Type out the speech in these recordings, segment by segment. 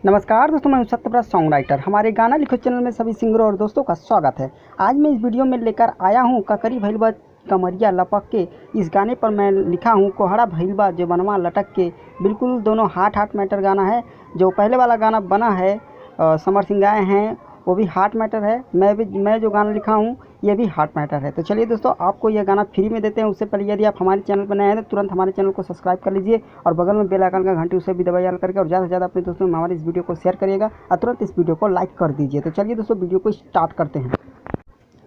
नमस्कार दोस्तों, मैं हूं सत्यव्रत सॉन्ग राइटर। हमारे गाना लिखो चैनल में सभी सिंगरों और दोस्तों का स्वागत है। आज मैं इस वीडियो में लेकर आया हूं ककरी भइलबा कमरिया लपक के। इस गाने पर मैं लिखा हूं कोहड़ा भइलबा जो बनवा लटक के। बिल्कुल दोनों हार्ट मैटर गाना है। जो पहले वाला गाना बना है समर सिंह गाए हैं वो भी हार्ट मैटर है। मैं जो गाना लिखा हूँ ये भी हार्ट मैटर है। तो चलिए दोस्तों, आपको यह गाना फ्री में देते हैं। उससे पहले यदि आप हमारे चैनल पर नए हैं तो तुरंत हमारे चैनल को सब्सक्राइब कर लीजिए और बगल में बेल आइकन का घंटी उसे भी दबाइए करके, और ज़्यादा से ज़्यादा अपने दोस्तों में हमारे इस वीडियो को शेयर करिएगा और तुरंत इस वीडियो को लाइक कर दीजिए। तो चलिए दोस्तों, वीडियो को स्टार्ट करते हैं।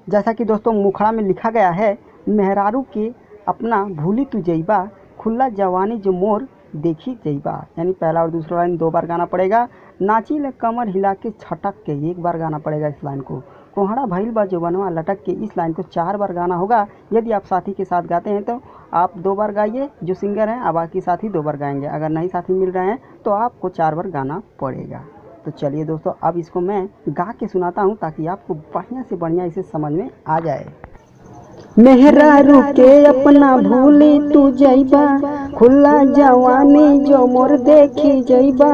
जैसा कि दोस्तों मुखड़ा में लिखा गया है, मेहरारू के अपना भूली तू जइबा, खुला जवानी जो मोर देखी जइबा। यानी पहला और दूसरा लाइन 2 बार गाना पड़ेगा। नाची ले कमर हिला के छटक के 1 बार गाना पड़ेगा इस लाइन को। कोहड़ा भइलबा जो बनवा लटक के इस लाइन को 4 बार गाना होगा। यदि आप साथी के साथ गाते हैं तो आप 2 बार गाइए जो सिंगर हैं, अब बाकी साथी 2 बार गाएंगे। अगर नहीं साथी मिल रहे हैं तो आपको 4 बार गाना पड़ेगा। तो चलिए दोस्तों, अब इसको मैं गा के सुनाता हूँ ताकि आपको बढ़िया से बढ़िया इसे समझ में आ जाए। मेहरारू के अपना भूली तू जइबा, खुला जवानी जो मोर देखी जइबा।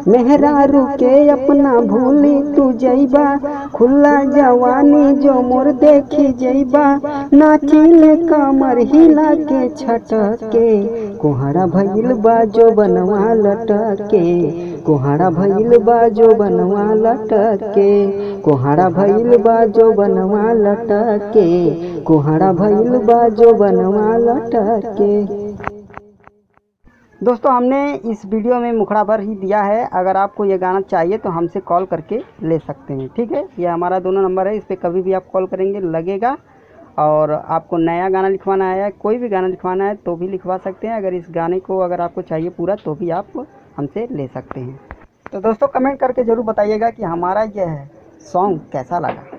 मेहरारू के अपना भूली तू जइबा, खुला जवानी जो मोर देखी जइबा। नाचिले कमर हिला के छटके, कोहड़ा भइलबा जो बनवा लटके। कोहड़ा भइलबा जो बनवा लटके, कोहड़ा भइलबा जो बनवा लटके, कोहड़ा भइलबा जो बनवा लटके। दोस्तों, हमने इस वीडियो में मुखड़ा भर ही दिया है। अगर आपको ये गाना चाहिए तो हमसे कॉल करके ले सकते हैं, ठीक है। ये हमारा दोनों नंबर है, इस पर कभी भी आप कॉल करेंगे लगेगा। और आपको नया गाना लिखवाना है, कोई भी गाना लिखवाना है तो भी लिखवा सकते हैं। अगर इस गाने को अगर आपको चाहिए पूरा तो भी आप हमसे ले सकते हैं। तो दोस्तों, कमेंट करके ज़रूर बताइएगा कि हमारा यह सॉन्ग कैसा लगा।